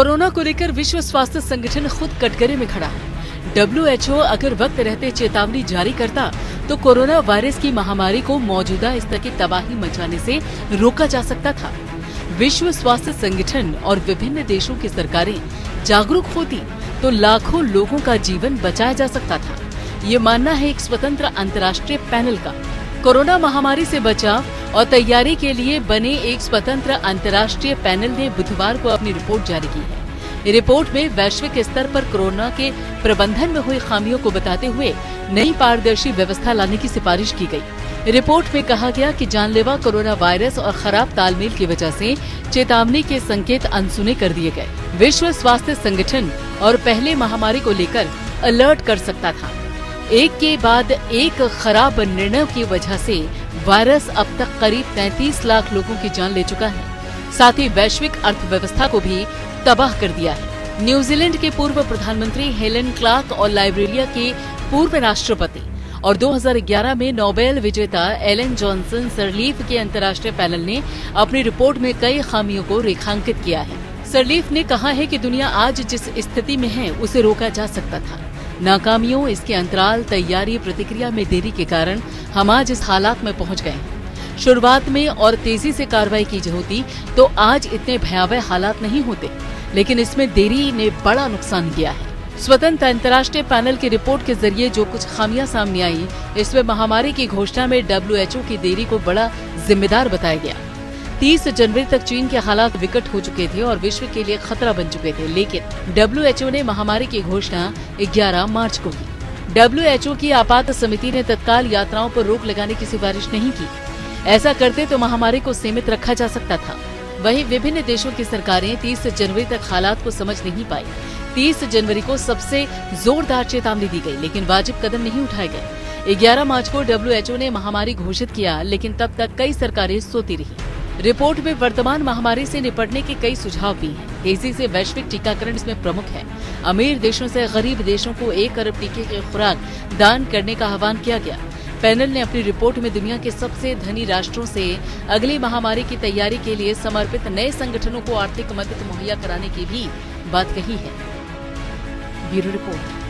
Corona को लेकर विश्व स्वास्थ्य संगठन खुद कटघरे में खड़ा है। WHO अगर वक्त रहते चेतावनी जारी करता तो कोरोना वायरस की महामारी को मौजूदा स्तर की तबाही मचाने से रोका जा सकता था। विश्व स्वास्थ्य संगठन और विभिन्न देशों की सरकारें जागरूक होती तो लाखों लोगों का जीवन बचाया जा सकता था। ये मानना है एक स्वतंत्र अंतर्राष्ट्रीय पैनल का। कोरोना महामारी से बचाव और तैयारी के लिए बने एक स्वतंत्र अंतर्राष्ट्रीय पैनल ने बुधवार को अपनी रिपोर्ट जारी की है। रिपोर्ट में वैश्विक स्तर पर कोरोना के प्रबंधन में हुई खामियों को बताते हुए नई पारदर्शी व्यवस्था लाने की सिफारिश की गई। रिपोर्ट में कहा गया कि जानलेवा कोरोना वायरस और खराब तालमेल की वजह से चेतावनी के संकेत अनसुने कर दिए गए। विश्व स्वास्थ्य संगठन और पहले महामारी को लेकर अलर्ट कर सकता था। एक के बाद एक खराब निर्णय की वजह से वायरस अब तक करीब 33 लाख लोगों की जान ले चुका है। साथ ही वैश्विक अर्थव्यवस्था को भी तबाह कर दिया है। न्यूजीलैंड के पूर्व प्रधानमंत्री हेलेन क्लार्क और लाइबेरिया के पूर्व राष्ट्रपति और 2011 में नोबेल विजेता एलन जॉनसन सरलीफ के अंतर्राष्ट्रीय पैनल ने अपनी रिपोर्ट में कई खामियों को रेखांकित किया है। सरलीफ ने कहा है कि दुनिया आज जिस स्थिति में है उसे रोका जा सकता था। नाकामियों, इसके अंतराल, तैयारी, प्रतिक्रिया में देरी के कारण हम आज इस हालात में पहुंच गए हैं। शुरुआत में और तेजी से कार्रवाई की होती तो आज इतने भयावह हालात नहीं होते, लेकिन इसमें देरी ने बड़ा नुकसान किया है। स्वतंत्र अंतर्राष्ट्रीय पैनल की रिपोर्ट के जरिए जो कुछ खामियां सामने आई, इसमें महामारी की घोषणा में WHO की देरी को बड़ा जिम्मेदार बताया गया। 30 जनवरी तक चीन के हालात विकट हो चुके थे और विश्व के लिए खतरा बन चुके थे, लेकिन WHO ने महामारी की घोषणा 11 मार्च को की। WHO की आपात समिति ने तत्काल यात्राओं पर रोक लगाने की सिफारिश नहीं की। ऐसा करते तो महामारी को सीमित रखा जा सकता था। वहीं विभिन्न देशों की सरकारें 30 जनवरी तक हालात को समझ नहीं पाई। 30 जनवरी को सबसे जोरदार चेतावनी दी गई, लेकिन वाजिब कदम नहीं उठाए गए। 11 मार्च को WHO ने महामारी घोषित किया, लेकिन तब तक कई सरकारें सोती रही। रिपोर्ट में वर्तमान महामारी से निपटने के कई सुझाव भी हैं। तेजी से वैश्विक टीकाकरण इसमें प्रमुख है। अमीर देशों से गरीब देशों को 1 अरब टीके की खुराक दान करने का आह्वान किया गया। पैनल ने अपनी रिपोर्ट में दुनिया के सबसे धनी राष्ट्रों से अगली महामारी की तैयारी के लिए समर्पित नए संगठनों को आर्थिक मदद मुहैया कराने की भी बात कही है। Bureau report.